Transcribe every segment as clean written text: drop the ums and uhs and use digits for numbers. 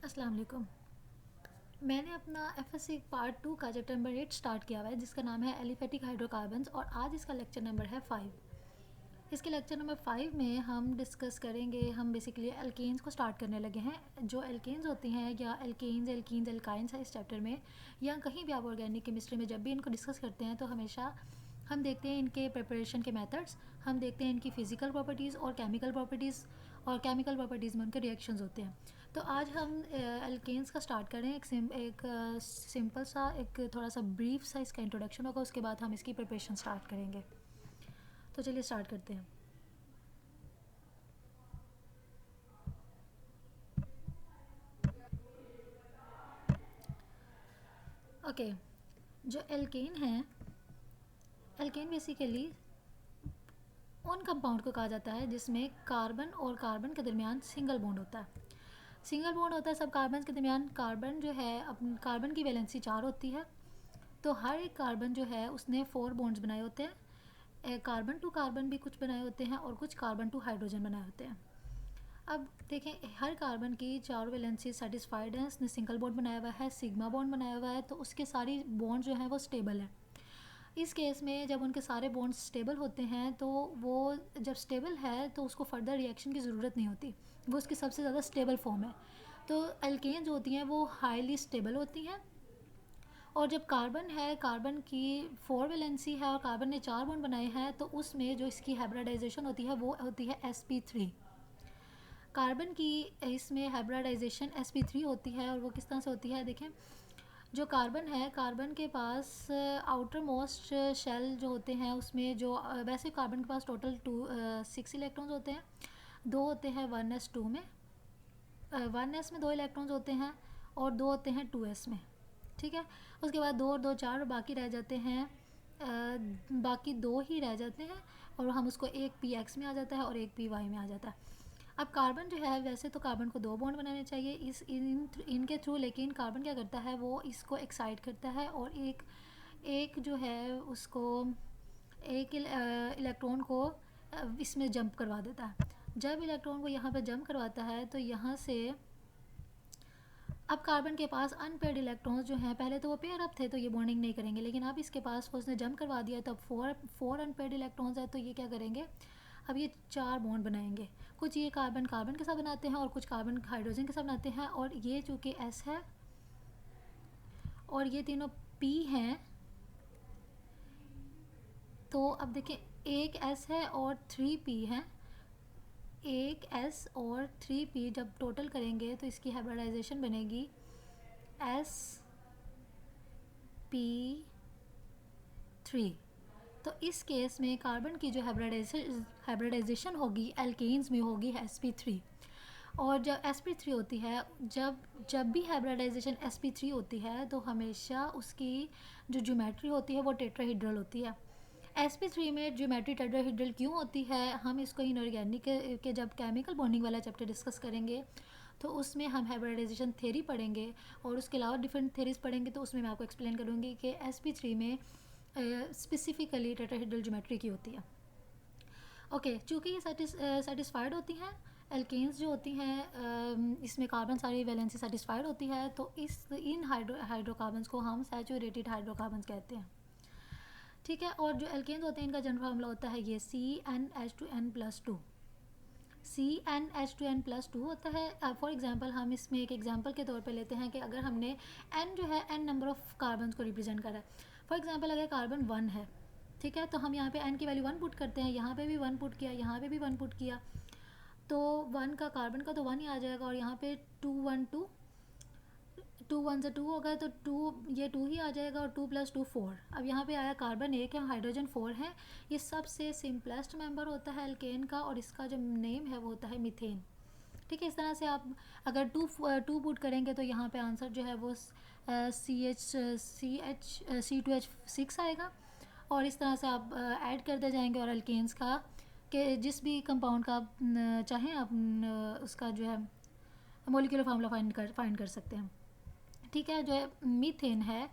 अस्सलाम वालेकुम। मैंने अपना एफएससी पार्ट 2 का चैप्टर नंबर 8 स्टार्ट किया हुआ है जिसका नाम है एलिफेटिक हाइड्रोकार्बन्स और आज इसका लेक्चर नंबर है 5। इसके लेक्चर नंबर 5 में हम डिस्कस करेंगे, हम बेसिकली एल्केन्स को स्टार्ट करने लगे हैं। जो एल्केन्स होती हैं या एल्कीन्स एल्काइंस है इस चैप्टर में या कहीं भी आप ऑर्गेनिक केमिस्ट्री में जब भी इनको डिस्कस करते हैं तो हमेशा हम देखते हैं इनके प्रिपरेशन के मेथड्स, हम देखते हैं इनकी फ़िज़िकल प्रॉपर्टीज़ और केमिकल प्रॉपर्टीज़, और केमिकल प्रॉपर्टीज़ में उनके रिएक्शंस होते हैं। तो आज हम एल्केन्स का स्टार्ट करें। एक सिंपल सा, एक थोड़ा सा ब्रीफ सा इसका इंट्रोडक्शन होगा, उसके बाद हम इसकी प्रिपरेशन स्टार्ट करेंगे। तो चलिए स्टार्ट करते हैं। ओके, जो एल्केन है, एल्केन बेसिकली उन कंपाउंड को कहा जाता है जिसमें कार्बन और कार्बन के दरमियान सिंगल बॉन्ड होता है। सिंगल बॉन्ड होता है सब कार्बन के दरमियान। कार्बन जो है, कार्बन की वैलेंसी 4 होती है, तो हर एक कार्बन जो है उसने 4 बॉन्ड्स बनाए होते हैं। कार्बन टू कार्बन भी कुछ बनाए होते हैं और कुछ कार्बन टू हाइड्रोजन बनाए होते हैं। अब देखें, हर कार्बन की 4 वैलेंसी सेटिस्फाइड है, उसने सिंगल बॉन्ड बनाया हुआ है, सिग्मा बॉन्ड बनाया हुआ है, तो उसके सारी बॉन्ड जो हैं वो स्टेबल है। इस केस में जब उनके सारे बॉन्ड्स स्टेबल होते हैं तो वो जब स्टेबल है तो उसको फर्दर रिएक्शन की ज़रूरत नहीं होती, वो उसकी सबसे ज़्यादा स्टेबल फॉर्म है। तो एल्केन जो होती हैं वो हाईली स्टेबल होती हैं। और जब कार्बन है, कार्बन की 4 वैलेंसी है और कार्बन ने 4 बॉन्ड बनाए हैं, तो उसमें जो इसकी हाइब्रिडाइजेशन होती है वो होती है sp3। कार्बन की इसमें हाइब्रिडाइजेशन sp3 होती है, और वो किस तरह से होती है देखें। जो कार्बन है, कार्बन के पास आउटर मोस्ट शेल जो होते हैं उसमें जो वैसे कार्बन के पास टोटल 6 इलेक्ट्रॉन्स होते हैं। 2 होते हैं 1s2 में, 1s में 2 इलेक्ट्रॉन्स होते हैं और 2 होते हैं 2s में। ठीक है, उसके बाद 2 और 2 4 और बाकी रह जाते हैं, बाकी 2 ही रह जाते हैं, और हम उसको एक पी एक्स में आ जाता है और एक पी वाई में आ जाता है। अब कार्बन जो है, वैसे तो कार्बन को 2 बॉन्ड बनाने चाहिए इनके थ्रू, लेकिन कार्बन क्या करता है, वो इसको एक्साइट करता है और एक जो है उसको एक इलेक्ट्रॉन को इसमें जंप करवा देता है। जब इलेक्ट्रॉन को यहाँ पे जंप करवाता है तो यहाँ से अब कार्बन के पास अनपेयर्ड इलेक्ट्रॉन्स जो हैं, पहले तो वो पेयर अप थे तो ये बॉन्डिंग नहीं करेंगे, लेकिन अब इसके पास उसने जंप करवा दिया तो अब फोर अनपेयर्ड इलेक्ट्रॉन्स है, तो ये क्या करेंगे, अब ये 4 बॉन्ड बनाएंगे। कुछ ये कार्बन कार्बन के साथ बनाते हैं और कुछ कार्बन हाइड्रोजन के साथ बनाते हैं, और ये चूँकि एस है और ये तीनों पी हैं, तो अब देखें एक एस है और 3 पी हैं। एक एस और 3 पी जब टोटल करेंगे तो इसकी हाइब्रिडाइजेशन बनेगी एस पी 3। तो इस केस में कार्बन की जो हाइब्रिडाइजेशन होगी एल्केन्स में होगी sp3। और जब sp3 होती है, जब जब भी हाइब्रिडाइजेशन sp3 होती है तो हमेशा उसकी जो ज्योमेट्री होती है वो टेट्राहेड्रल होती है। sp3 में ज्योमेट्री टेट्राहेड्रल क्यों होती है, हम इसको इनऑर्गेनिक के जब केमिकल बॉन्डिंग वाला चैप्टर डिस्कस करेंगे तो उसमें हम हाइब्रिडाइजेशन थ्योरी पढ़ेंगे, और उसके अलावा डिफरेंट थ्योरीज पढ़ेंगे, तो उसमें मैं आपको एक्सप्लेन करूँगी कि sp3 में स्पेसिफिकली टेट्राहेड्रल ज्योमेट्री की होती है। ओके, चूँकि ये सेटिस्फाइड होती हैं, एल्केन्स जो होती हैं इसमें कार्बन सारी वैलेंसी सेटिस्फाइड होती है, तो इन हाइड्रोकार्बन्स को हम सैचुरेटेड हाइड्रोकार्बन्स कहते हैं। ठीक है, और जो एल्केन्स होते हैं इनका जनरल फार्मूला होता है ये CnH2n+2। CnH2n+2 होता है। फॉर एग्जांपल हम इसमें एक एग्जांपल के तौर पे लेते हैं कि अगर हमने n जो है n नंबर ऑफ़ कार्बन्स को रिप्रेजेंट करा है। फॉर एग्जांपल अगर कार्बन 1 है, ठीक है, तो हम यहाँ पे n की वैल्यू 1 पुट करते हैं, यहाँ पे भी 1 पुट किया, यहाँ पे भी 1 पुट किया, तो 1 का कार्बन का तो 1 ही आ जाएगा, और यहाँ पे 2 1 2, 2 1 से 2 होगा तो 2, ये 2 ही आ जाएगा, और 2 + 2 4। अब यहाँ पे आया कार्बन 1 है, हाइड्रोजन 4 है। ये सबसे सिंपलेस्ट मेंबर होता है एल्केन का, और इसका जो नेम है वो होता है मीथेन। ठीक है, इस तरह से आप अगर टू पुट करेंगे तो यहाँ पे आंसर जो है वो C2H6 आएगा, और इस तरह से आप ऐड करते जाएंगे, और एल्केन्स का कि जिस भी कंपाउंड का आप चाहें आप उसका जो है मोलिकुलर फार्मूला फाइंड कर सकते हैं। ठीक है, जो है मीथेन है,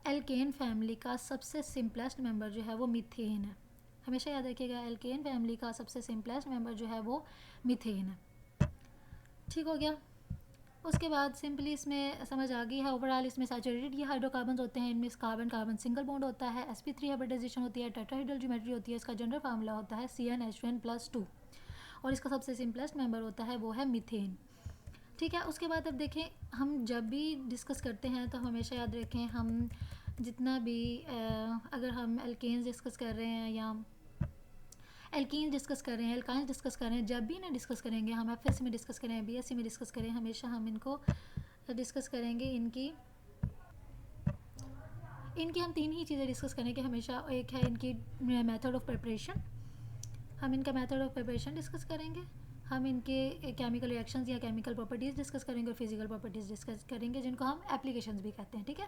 एल्केन फैमिली का सबसे सिंपलेस्ट मेंबर जो है वो मीथेन है। हमेशा याद रखिएगा, एल्केन फैमिली का सबसे सिंपलेस्ट मेंबर जो है वो मीथेन है। ठीक हो गया। उसके बाद सिंपली इसमें समझ आ गई है। ओवरऑल इसमें सैचुरेटेड ये हाइड्रोकार्बन होते हैं, इनमें कार्बन कार्बन सिंगल बॉन्ड होता है, sp3 हाइब्रिडाइजेशन होती है, टेट्राहेड्रल ज्योमेट्री होती है, इसका जनरल फार्मूला होता है CnH2n+2 और इसका सबसे सिंपलेस्ट मेंबर होता है वो है मीथेन। ठीक है, उसके बाद अब देखें, हम जब भी डिस्कस करते हैं तो हमेशा याद रखें, हम जितना भी अगर हम एल्केन्स डिस्कस कर रहे हैं या एल्कीन डिस्कस कर रहे हैं, एल्काइंस डिस्कस कर रहे हैं, जब भी इन्हें डिस्कस करेंगे, हम एफएससी में डिस्कस करें, बीएससी में डिस्कस करें, हमेशा हम इनको डिस्कस करेंगे। इनकी हम तीन ही चीज़ें डिस्कस करेंगे हमेशा। एक है इनकी मेथड ऑफ प्रिपरेशन, हम इनका मेथड ऑफ प्रिपरेशन डिस्कस करेंगे, हम इनके केमिकल रिएक्शंस या केमिकल प्रॉपर्टीज़ डिस्कस करेंगे और फिजिकल प्रॉपर्टीज़ डिस्कस करेंगे, जिनको हम एप्लीकेशंस भी कहते हैं। ठीक है,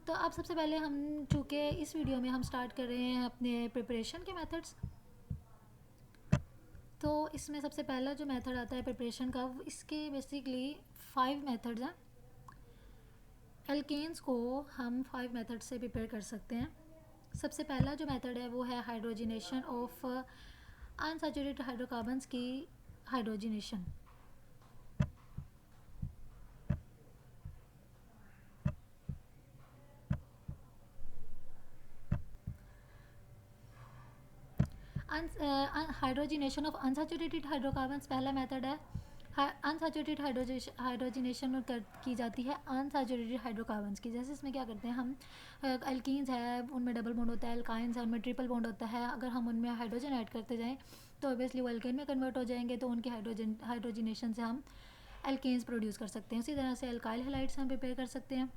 तो अब सबसे पहले हम चूँकि इस वीडियो में हम स्टार्ट कर रहे हैं अपने प्रिपरेशन के मेथड्स, तो इसमें सबसे पहला जो मेथड आता है प्रिपरेशन का, इसके बेसिकली 5 मेथड्स हैं। एल्केन्स को हम 5 मेथड से प्रिपेयर कर सकते हैं। सबसे पहला जो मेथड है वो है हाइड्रोजिनेशन ऑफ अनसैचुरेटेड हाइड्रोकार्बन्स की hydrogenation. Hydrogenation of unsaturated hydrocarbons पहला मेथड है। अनसैचुरेटेड हाइड्रोजिनेशन की जाती है अनसैचुरेटेड हाइड्रोकार्बन्स की। जैसे इसमें क्या करते हैं हम, अल्कीन्स है उनमें डबल बॉन्ड होता है, अल्काइंस है उनमें ट्रिपल बॉन्ड होता है। अगर हम उनमें हाइड्रोजन ऐड करते जाएँ तो ऑब्वियसली वो अल्केन में कन्वर्ट हो जाएंगे, तो उनके हाइड्रोजिनेशन से हम एल्केन्स प्रोड्यूस कर सकते हैं। उसी तरह से अल्काइल हैलाइड्स हम प्रिपेयर कर सकते हैं।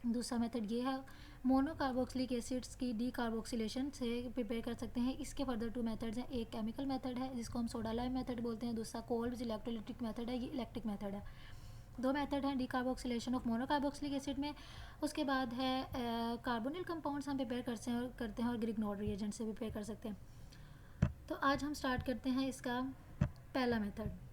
दूसरा मेथड ये है, मोनोकार्बोक्सिलिक एसिड्स की डीकार्बोक्सिलेशन से प्रिपेयर कर सकते हैं। इसके फर्दर 2 मेथड्स हैं, एक केमिकल मेथड है जिसको हम सोडा लाइम मेथड बोलते हैं, दूसरा कोल्ड इलेक्ट्रोलिटिक मेथड है, ये इलेक्ट्रिक मेथड है। 2 मेथड हैं डीकार्बोक्सिलेशन ऑफ मोनोकार्बोक्सिलिक एसिड में। उसके बाद है कार्बोनिल कंपाउंड्स हम प्रिपेयर करते हैं और ग्रिग्नॉड रिएजेंट से प्रिपेयर कर सकते हैं। तो आज हम स्टार्ट करते हैं इसका पहला मेथड।